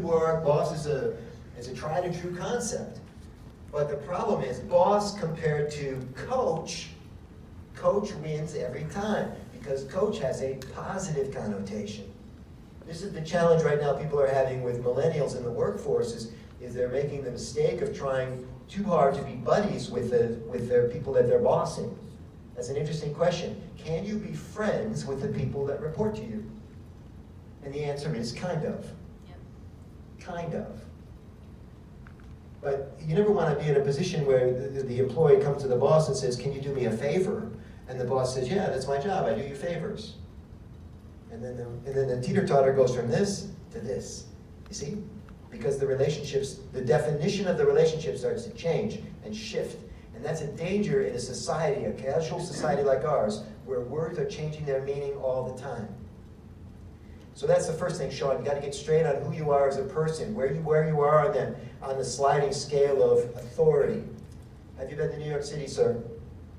work. Boss is a tried and true concept. But the problem is, boss compared to coach, coach wins every time because coach has a positive connotation. This is the challenge right now people are having with millennials in the workforce is they're making the mistake of trying too hard to be buddies with their people that they're bossing. That's an interesting question. Can you be friends with the people that report to you? And the answer is kind of. Yep. Kind of. But you never want to be in a position where the employee comes to the boss and says, can you do me a favor? And the boss says, yeah, that's my job, I do you favors. And then the teeter-totter goes from this to this. You see? Because the relationships, the definition of the relationship starts to change and shift. And that's a danger in a society, a casual society like ours, where words are changing their meaning all the time. So that's the first thing, Sean. You got to get straight on who you are as a person, where you are on the sliding scale of authority. Have you been to New York City, sir?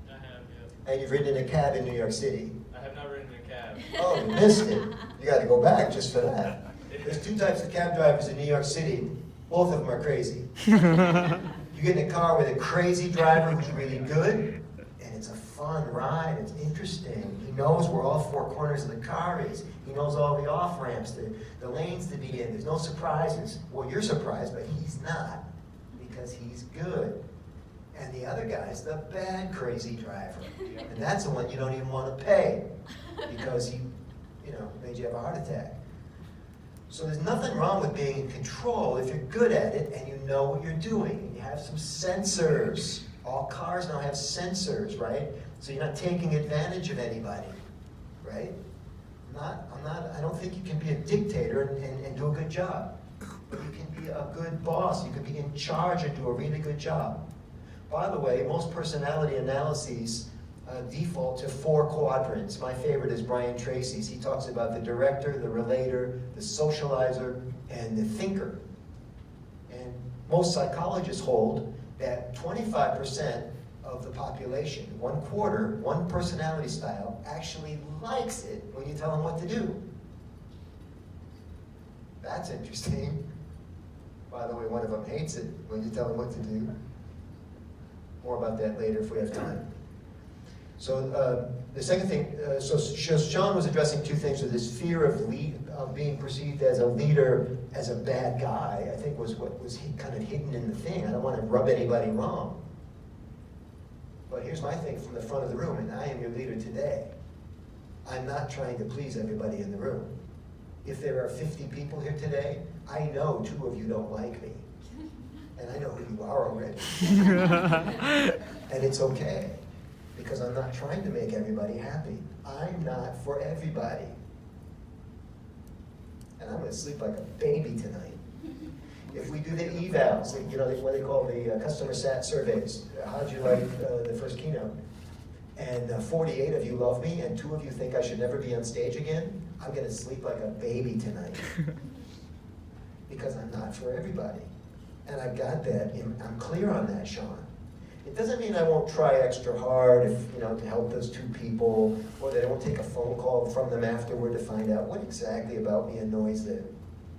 I have, yes. And you've ridden in a cab in New York City? I have not ridden in a cab. Oh, you missed it. You got to go back just for that. There's two types of cab drivers in New York City. Both of them are crazy. You get in a car with a crazy driver who's really good, and it's a fun ride. It's interesting. He knows where all four corners of the car is. He knows all the off-ramps, the lanes to be in. There's no surprises. Well, you're surprised, but he's not, because he's good. And the other guy's the bad crazy driver. And that's the one you don't even want to pay, because he, made you have a heart attack. So there's nothing wrong with being in control if you're good at it and you know what you're doing. You have some sensors. All cars now have sensors, right? So you're not taking advantage of anybody, right? I don't think you can be a dictator and do a good job. But you can be a good boss. You can be in charge and do a really good job. By the way, most personality analyses default to 4 quadrants. My favorite is Brian Tracy's. He talks about the director, the relator, the socializer, and the thinker. And most psychologists hold that 25% of the population, 1/4, one personality style, actually likes it when you tell them what to do. That's interesting. By the way, one of them hates it when you tell them what to do. More about that later if we have time. So the second thing, so Sean was addressing 2 things with this fear of being perceived as a leader, as a bad guy, I think was what was kind of hidden in the thing. I don't want to rub anybody wrong. But here's my thing from the front of the room, and I am your leader today. I'm not trying to please everybody in the room. If there are 50 people here today, I know 2 of you don't like me. And I know who you are already. And it's okay. Because I'm not trying to make everybody happy. I'm not for everybody. And I'm going to sleep like a baby tonight. If we do the evals, what they call the customer sat surveys, how'd you like the first keynote? And 48 of you love me, and 2 of you think I should never be on stage again, I'm going to sleep like a baby tonight. Because I'm not for everybody. And I've got that. I'm clear on that, Sean. It doesn't mean I won't try extra hard to help those 2 people, or that I won't take a phone call from them afterward to find out what exactly about me annoys the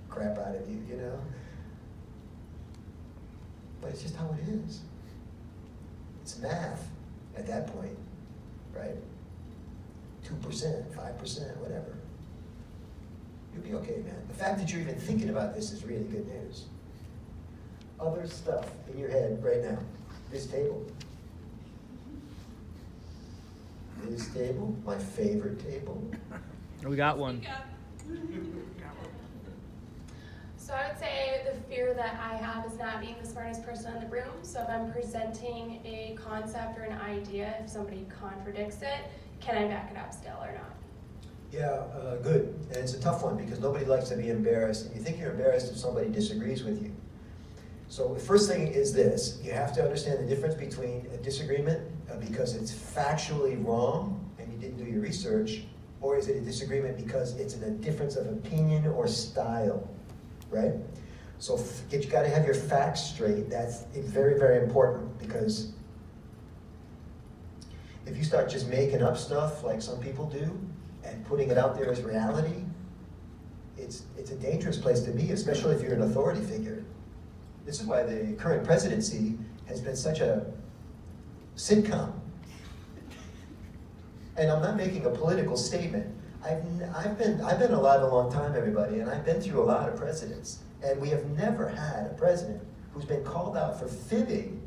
crap out of you, But it's just how it is. It's math at that point, right? 2%, 5%, whatever. You'll be okay, man. The fact that you're even thinking about this is really good news. Other stuff in your head right now. This table. This table, my favorite table. We got one. So I would say the fear that I have is not being the smartest person in the room. So if I'm presenting a concept or an idea, if somebody contradicts it, can I back it up still or not? Yeah, good. And it's a tough one because nobody likes to be embarrassed. And you think you're embarrassed if somebody disagrees with you. So the first thing is this. You have to understand the difference between a disagreement because it's factually wrong and you didn't do your research, or is it a disagreement because it's a difference of opinion or style, right? So you got to have your facts straight. That's very, very important because if you start just making up stuff like some people do and putting it out there as reality, it's a dangerous place to be, especially if you're an authority figure. This is why the current presidency has been such a sitcom. And I'm not making a political statement. I've been alive a long time, everybody, and I've been through a lot of presidents. And we have never had a president who's been called out for fibbing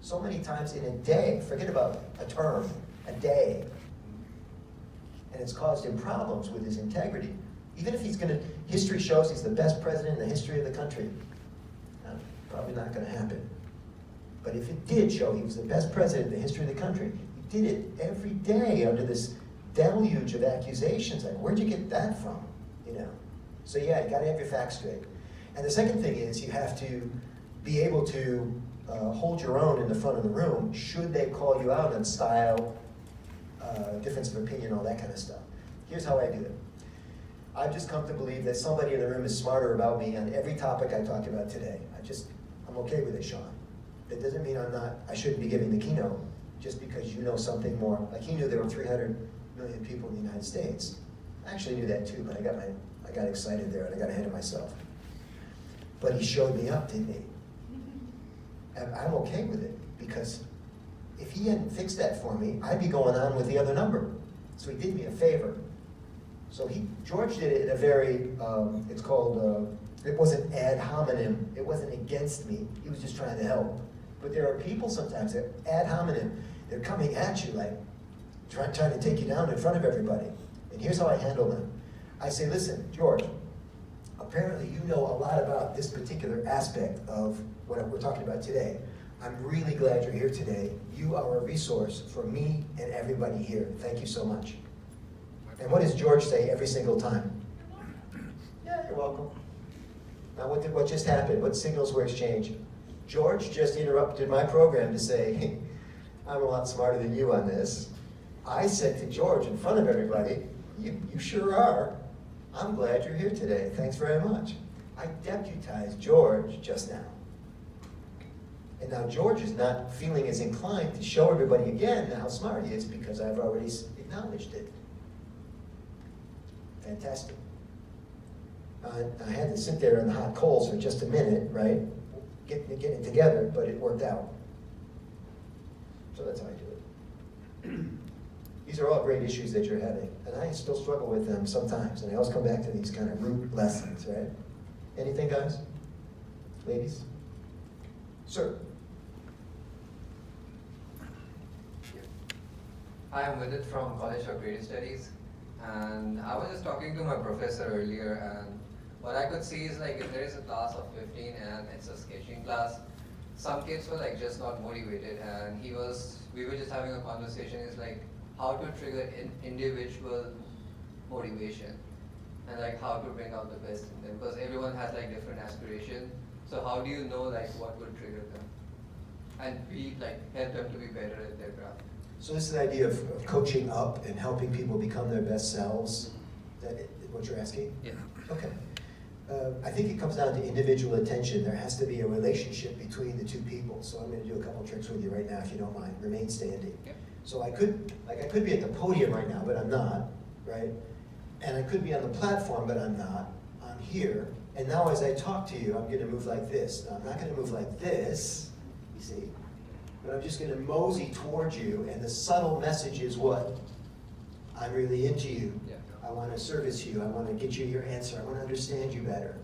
so many times in a day. Forget about a term, a day. And it's caused him problems with his integrity. Even if history shows he's the best president in the history of the country. Probably not going to happen. But if it did show he was the best president in the history of the country, he did it every day under this deluge of accusations. Like, where'd you get that from? So yeah, you got to have your facts straight. And the second thing is you have to be able to hold your own in the front of the room should they call you out on style, difference of opinion, all that kind of stuff. Here's how I do it. I've just come to believe that somebody in the room is smarter about me on every topic I talked about today. I'm okay with it, Sean. That doesn't mean I shouldn't be giving the keynote just because you know something more. Like he knew there were 300 million people in the United States. I actually knew that too, but I got excited there and I got ahead of myself. But he showed me up, didn't he? And I'm okay with it because if he hadn't fixed that for me, I'd be going on with the other number. So he did me a favor. So George did it in a very, it's called, it wasn't ad hominem, it wasn't against me, he was just trying to help. But there are people sometimes that ad hominem, they're coming at you like, trying to take you down in front of everybody. And here's how I handle them. I say, listen, George, apparently you know a lot about this particular aspect of what we're talking about today. I'm really glad you're here today. You are a resource for me and everybody here. Thank you so much. And what does George say every single time? Yeah, you're welcome. Now what just happened? What signals were exchanged? George just interrupted my program to say, hey, I'm a lot smarter than you on this. I said to George in front of everybody, you sure are. I'm glad you're here today. Thanks very much. I deputized George just now. And now George is not feeling as inclined to show everybody again how smart he is because I've already acknowledged it. Fantastic. I had to sit there in the hot coals for just a minute, right? Getting it together, but it worked out. So that's how I do it. These are all great issues that you're having, and I still struggle with them sometimes, and I always come back to these kind of root lessons, right? Anything, guys? Ladies? Sir? Hi, I'm Vidit from College of Creative Studies, and I was just talking to my professor earlier, and what I could see is like if there is a class of 15 and it's a sketching class, some kids were like just not motivated, and we were just having a conversation is like how to trigger individual motivation and like how to bring out the best in them, because everyone has like different aspirations. So how do you know like what would trigger them and help them to be better at their craft? So this is the idea of coaching up and helping people become their best selves. Is that what you're asking? Yeah. Okay. I think it comes down to individual attention. There has to be a relationship between the two people. So I'm going to do a couple tricks with you right now, if you don't mind. Remain standing. Yeah. So I could be at the podium right now, but I'm not, right? And I could be on the platform, but I'm not. I'm here. And now as I talk to you, I'm going to move like this. Now, I'm not going to move like this, you see? But I'm just going to mosey towards you, and the subtle message is what? I'm really into you. Yeah. I want to service you. I want to get you your answer. I want to understand you better.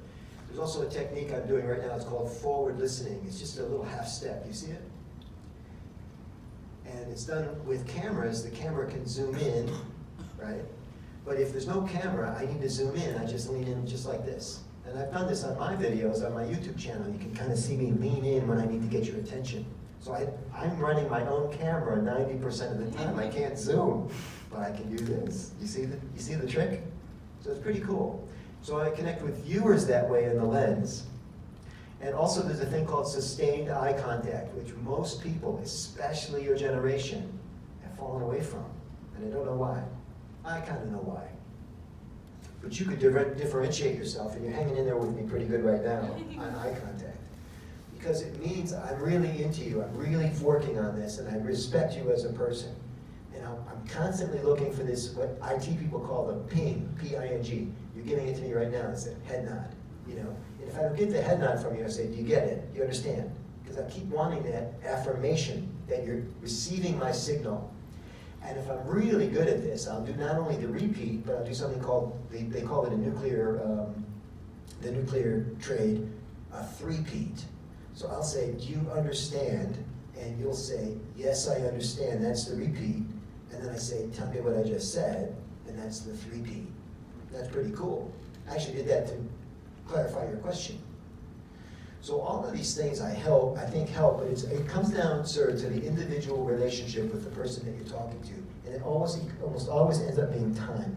There's also a technique I'm doing right now. It's called forward listening. It's just a little half step. You see it? And it's done with cameras. The camera can zoom in, right? But if there's no camera, I need to zoom in. I just lean in just like this. And I've done this on my videos, on my YouTube channel. You can kind of see me lean in when I need to get your attention. So I'm running my own camera 90% of the time. I can't zoom, but I can do this. You see the trick? So it's pretty cool. So I connect with viewers that way in the lens. And also there's a thing called sustained eye contact, which most people, especially your generation, have fallen away from. And I don't know why. I kind of know why. But you could differentiate yourself, and you're hanging in there with me pretty good right now on eye contact. Because it means I'm really into you, I'm really working on this, and I respect you as a person. And I'm constantly looking for this, what IT people call the ping, P-I-N-G. You're giving it to me right now, it's a head nod, you know? And if I don't get the head nod from you, I say, do you get it? Do you understand? Because I keep wanting that affirmation that you're receiving my signal. And if I'm really good at this, I'll do not only the repeat, but I'll do something called, they call it a nuclear, the nuclear trade, a three-peat. So I'll say, do you understand? And you'll say, yes, I understand, that's the repeat. And then I say, tell me what I just said, and that's the three-peat. That's pretty cool. I actually did that to clarify your question. So all of these things I think help, but it comes down, sir, to the individual relationship with the person that you're talking to. And it almost always ends up being time,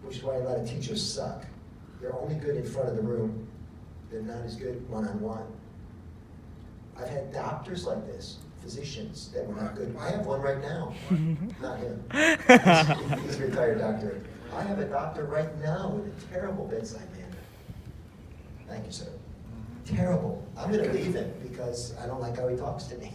which is why a lot of teachers suck. They're only good in front of the room. They're not as good one-on-one. I've had doctors like this, physicians that were not good. I have one right now, not him. He's a retired doctor. I have a doctor right now with a terrible bedside manner. Thank you, sir. Terrible. I'm going to leave him because I don't like how he talks to me.